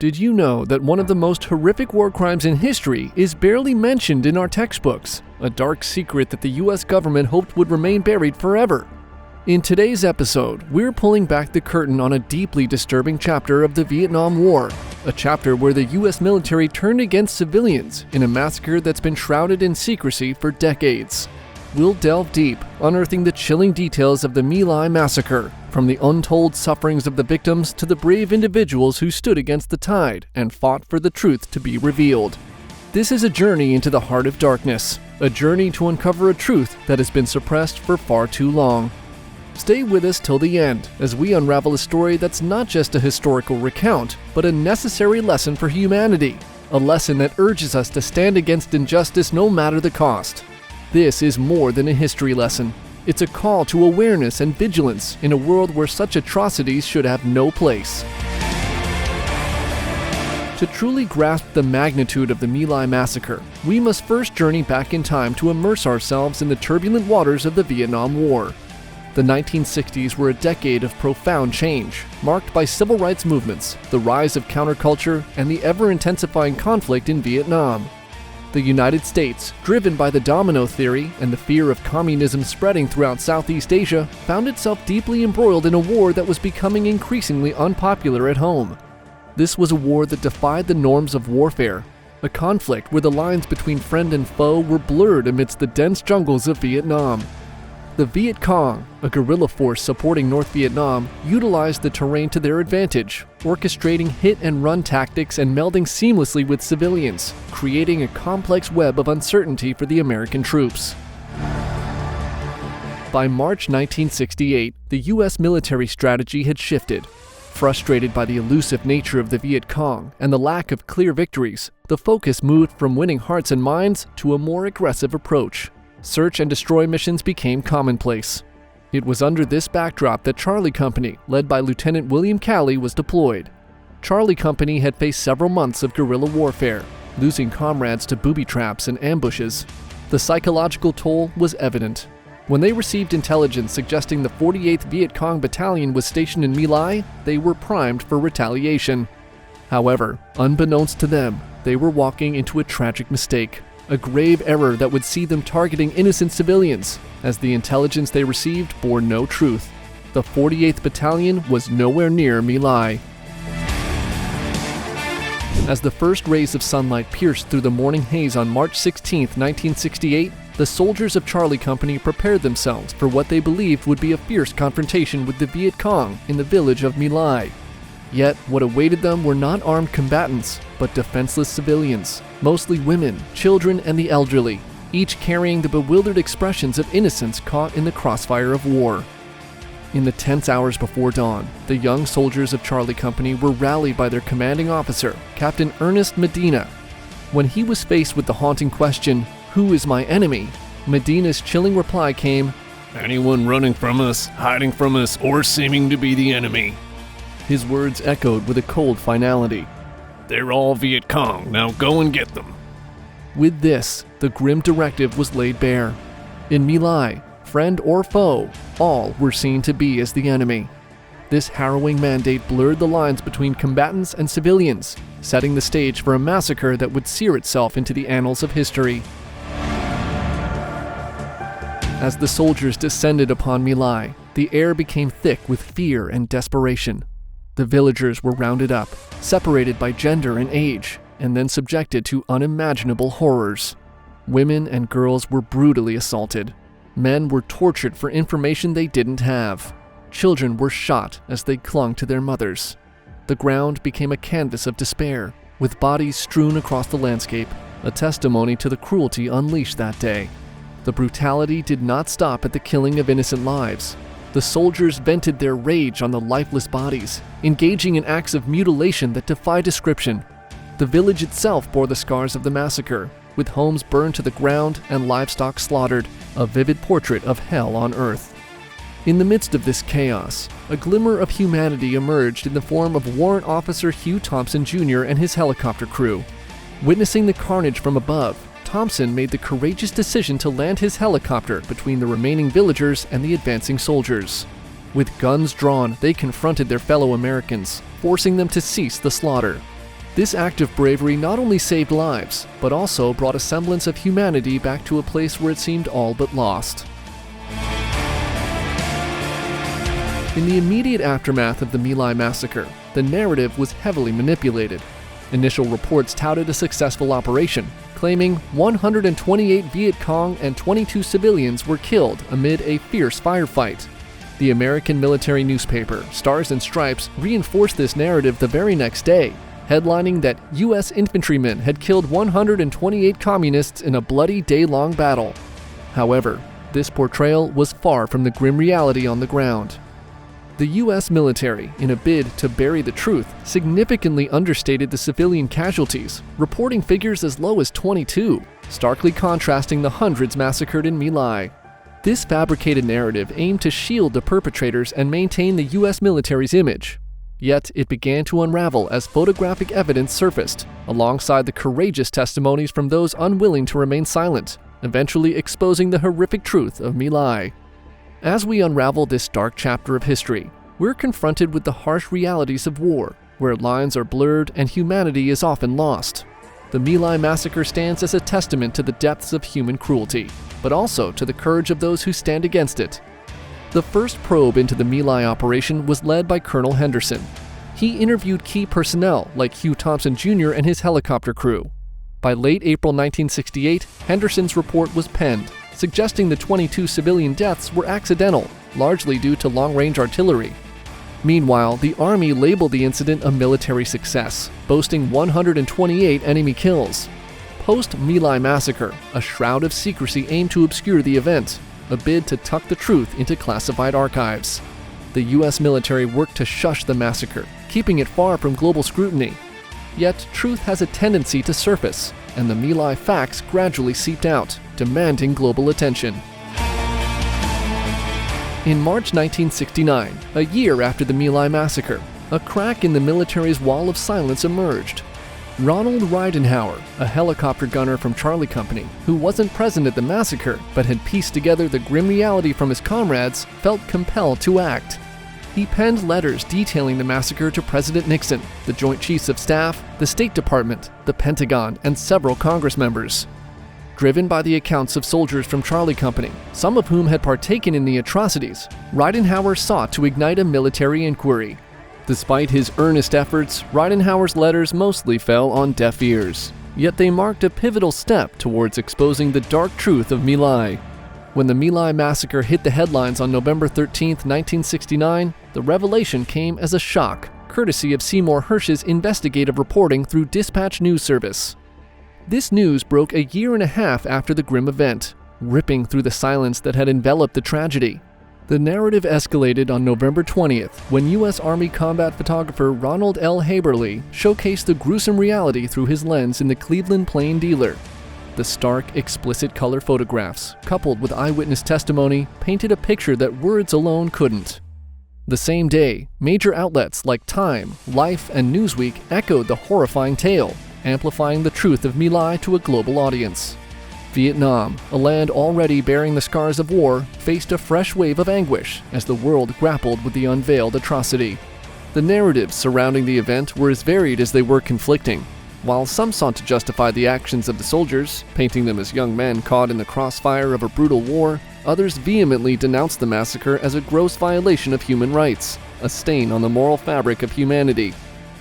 Did you know that one of the most horrific war crimes in history is barely mentioned in our textbooks? A dark secret that the US government hoped would remain buried forever. In today's episode, we're pulling back the curtain on a deeply disturbing chapter of the Vietnam War, a chapter where the US military turned against civilians in a massacre that's been shrouded in secrecy for decades. We'll delve deep, unearthing the chilling details of the My Lai Massacre, from the untold sufferings of the victims to the brave individuals who stood against the tide and fought for the truth to be revealed. This is a journey into the heart of darkness, a journey to uncover a truth that has been suppressed for far too long. Stay with us till the end as we unravel a story that's not just a historical recount, but a necessary lesson for humanity, a lesson that urges us to stand against injustice no matter the cost. This is more than a history lesson. It's a call to awareness and vigilance in a world where such atrocities should have no place. To truly grasp the magnitude of the My Lai Massacre, we must first journey back in time to immerse ourselves in the turbulent waters of the Vietnam War. The 1960s were a decade of profound change, marked by civil rights movements, the rise of counterculture, and the ever-intensifying conflict in Vietnam. The United States, driven by the domino theory and the fear of communism spreading throughout Southeast Asia, found itself deeply embroiled in a war that was becoming increasingly unpopular at home. This was a war that defied the norms of warfare, a conflict where the lines between friend and foe were blurred amidst the dense jungles of Vietnam. The Viet Cong, a guerrilla force supporting North Vietnam, utilized the terrain to their advantage, orchestrating hit-and-run tactics and melding seamlessly with civilians, creating a complex web of uncertainty for the American troops. By March 1968, the U.S. military strategy had shifted. Frustrated by the elusive nature of the Viet Cong and the lack of clear victories, the focus moved from winning hearts and minds to a more aggressive approach. Search and destroy missions became commonplace. It was under this backdrop that Charlie Company, led by Lieutenant William Calley, was deployed. Charlie Company had faced several months of guerrilla warfare, losing comrades to booby traps and ambushes. The psychological toll was evident. When they received intelligence suggesting the 48th Viet Cong Battalion was stationed in My Lai, they were primed for retaliation. However, unbeknownst to them, they were walking into a tragic mistake. A grave error that would see them targeting innocent civilians, as the intelligence they received bore no truth. The 48th Battalion was nowhere near My Lai. As the first rays of sunlight pierced through the morning haze on March 16, 1968, the soldiers of Charlie Company prepared themselves for what they believed would be a fierce confrontation with the Viet Cong in the village of My Lai. Yet, what awaited them were not armed combatants, but defenseless civilians, mostly women, children, and the elderly, each carrying the bewildered expressions of innocence caught in the crossfire of war. In the tense hours before dawn, the young soldiers of Charlie Company were rallied by their commanding officer, Captain Ernest Medina. When he was faced with the haunting question, "Who is my enemy?" Medina's chilling reply came, "Anyone running from us, hiding from us, or seeming to be the enemy." His words echoed with a cold finality. "They're all Viet Cong, now go and get them." With this, the grim directive was laid bare. In My Lai, friend or foe, all were seen to be as the enemy. This harrowing mandate blurred the lines between combatants and civilians, setting the stage for a massacre that would sear itself into the annals of history. As the soldiers descended upon My Lai, the air became thick with fear and desperation. The villagers were rounded up, separated by gender and age, and then subjected to unimaginable horrors. Women and girls were brutally assaulted. Men were tortured for information they didn't have. Children were shot as they clung to their mothers. The ground became a canvas of despair, with bodies strewn across the landscape, a testimony to the cruelty unleashed that day. The brutality did not stop at the killing of innocent lives. The soldiers vented their rage on the lifeless bodies, engaging in acts of mutilation that defy description. The village itself bore the scars of the massacre, with homes burned to the ground and livestock slaughtered, a vivid portrait of hell on earth. In the midst of this chaos, a glimmer of humanity emerged in the form of Warrant Officer Hugh Thompson Jr. and his helicopter crew. Witnessing the carnage from above, Thompson made the courageous decision to land his helicopter between the remaining villagers and the advancing soldiers. With guns drawn, they confronted their fellow Americans, forcing them to cease the slaughter. This act of bravery not only saved lives, but also brought a semblance of humanity back to a place where it seemed all but lost. In the immediate aftermath of the My Lai Massacre, the narrative was heavily manipulated. Initial reports touted a successful operation, claiming 128 Viet Cong and 22 civilians were killed amid a fierce firefight. The American military newspaper, Stars and Stripes, reinforced this narrative the very next day, headlining that U.S. infantrymen had killed 128 communists in a bloody day-long battle. However, this portrayal was far from the grim reality on the ground. The U.S. military, in a bid to bury the truth, significantly understated the civilian casualties, reporting figures as low as 22, starkly contrasting the hundreds massacred in My Lai. This fabricated narrative aimed to shield the perpetrators and maintain the U.S. military's image. Yet it began to unravel as photographic evidence surfaced, alongside the courageous testimonies from those unwilling to remain silent, eventually exposing the horrific truth of My Lai. As we unravel this dark chapter of history, we're confronted with the harsh realities of war, where lines are blurred and humanity is often lost. The My Lai Massacre stands as a testament to the depths of human cruelty, but also to the courage of those who stand against it. The first probe into the My Lai operation was led by Colonel Henderson. He interviewed key personnel like Hugh Thompson Jr. and his helicopter crew. By late April 1968, Henderson's report was penned, suggesting the 22 civilian deaths were accidental, largely due to long-range artillery. Meanwhile, the Army labeled the incident a military success, boasting 128 enemy kills. Post-My Lai Massacre, a shroud of secrecy aimed to obscure the event, a bid to tuck the truth into classified archives. The U.S. military worked to shush the massacre, keeping it far from global scrutiny. Yet, truth has a tendency to surface, and the My Lai facts gradually seeped out, demanding global attention. In March 1969, a year after the My Lai Massacre, a crack in the military's wall of silence emerged. Ronald Ridenhour, a helicopter gunner from Charlie Company, who wasn't present at the massacre but had pieced together the grim reality from his comrades, felt compelled to act. He penned letters detailing the massacre to President Nixon, the Joint Chiefs of Staff, the State Department, the Pentagon, and several Congress members. Driven by the accounts of soldiers from Charlie Company, some of whom had partaken in the atrocities, Ridenhour sought to ignite a military inquiry. Despite his earnest efforts, Ridenhour's letters mostly fell on deaf ears. Yet they marked a pivotal step towards exposing the dark truth of My Lai. When the My Lai Massacre hit the headlines on November 13, 1969, the revelation came as a shock, courtesy of Seymour Hersh's investigative reporting through Dispatch News Service. This news broke a year and a half after the grim event, ripping through the silence that had enveloped the tragedy. The narrative escalated on November 20th when U.S. Army combat photographer Ronald L. Haberle showcased the gruesome reality through his lens in the Cleveland Plain Dealer. The stark, explicit color photographs, coupled with eyewitness testimony, painted a picture that words alone couldn't. The same day, major outlets like Time, Life, and Newsweek echoed the horrifying tale, amplifying the truth of My Lai to a global audience. Vietnam, a land already bearing the scars of war, faced a fresh wave of anguish as the world grappled with the unveiled atrocity. The narratives surrounding the event were as varied as they were conflicting. While some sought to justify the actions of the soldiers, painting them as young men caught in the crossfire of a brutal war, others vehemently denounced the massacre as a gross violation of human rights, a stain on the moral fabric of humanity.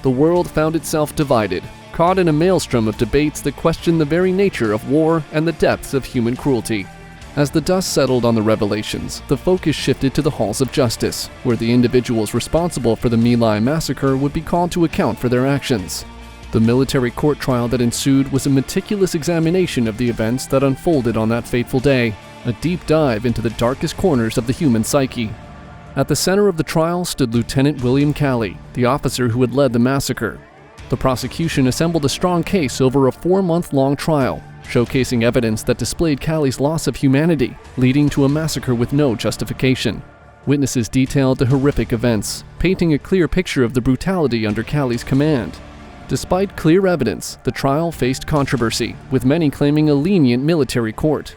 The world found itself divided, caught in a maelstrom of debates that questioned the very nature of war and the depths of human cruelty. As the dust settled on the revelations, the focus shifted to the halls of justice, where the individuals responsible for the My Lai Massacre would be called to account for their actions. The military court trial that ensued was a meticulous examination of the events that unfolded on that fateful day, a deep dive into the darkest corners of the human psyche. At the center of the trial stood Lieutenant William Calley, the officer who had led the massacre. The prosecution assembled a strong case over a 4-month-long trial, showcasing evidence that displayed Calley's loss of humanity, leading to a massacre with no justification. Witnesses detailed the horrific events, painting a clear picture of the brutality under Calley's command. Despite clear evidence, the trial faced controversy, with many claiming a lenient military court.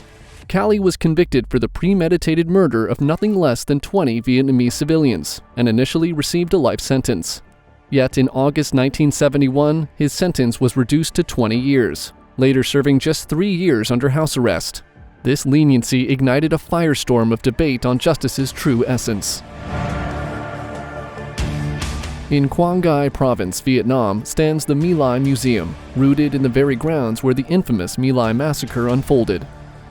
Calley was convicted for the premeditated murder of nothing less than 20 Vietnamese civilians, and initially received a life sentence. Yet in August 1971, his sentence was reduced to 20 years, later serving just 3 years under house arrest. This leniency ignited a firestorm of debate on justice's true essence. In Quang Ngai Province, Vietnam, stands the My Lai Museum, rooted in the very grounds where the infamous My Lai Massacre unfolded.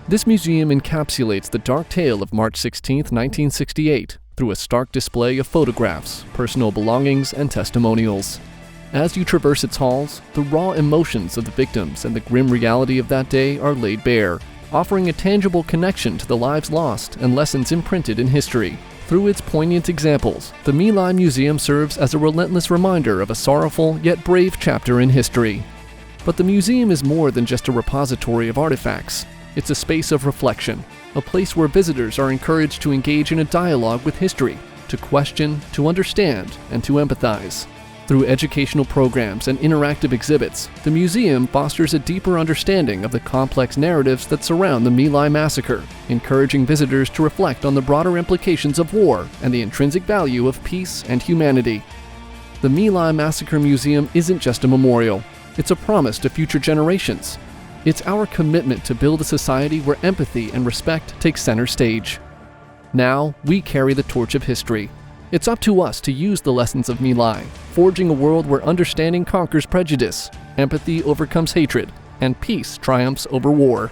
This museum encapsulates the dark tale of March 16, 1968, through a stark display of photographs, personal belongings, and testimonials. As you traverse its halls, the raw emotions of the victims and the grim reality of that day are laid bare, offering a tangible connection to the lives lost and lessons imprinted in history. Through its poignant examples, the My Lai Museum serves as a relentless reminder of a sorrowful yet brave chapter in history. But the museum is more than just a repository of artifacts. It's a space of reflection, a place where visitors are encouraged to engage in a dialogue with history, to question, to understand, and to empathize. Through educational programs and interactive exhibits, the museum fosters a deeper understanding of the complex narratives that surround the My Lai Massacre, encouraging visitors to reflect on the broader implications of war and the intrinsic value of peace and humanity. The My Lai Massacre Museum isn't just a memorial, it's a promise to future generations. It's our commitment to build a society where empathy and respect take center stage. Now, we carry the torch of history. It's up to us to use the lessons of My Lai, forging a world where understanding conquers prejudice, empathy overcomes hatred, and peace triumphs over war.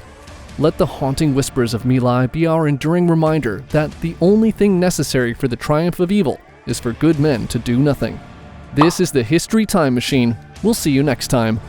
Let the haunting whispers of My Lai be our enduring reminder that the only thing necessary for the triumph of evil is for good men to do nothing. This is the History Time Machine. We'll see you next time.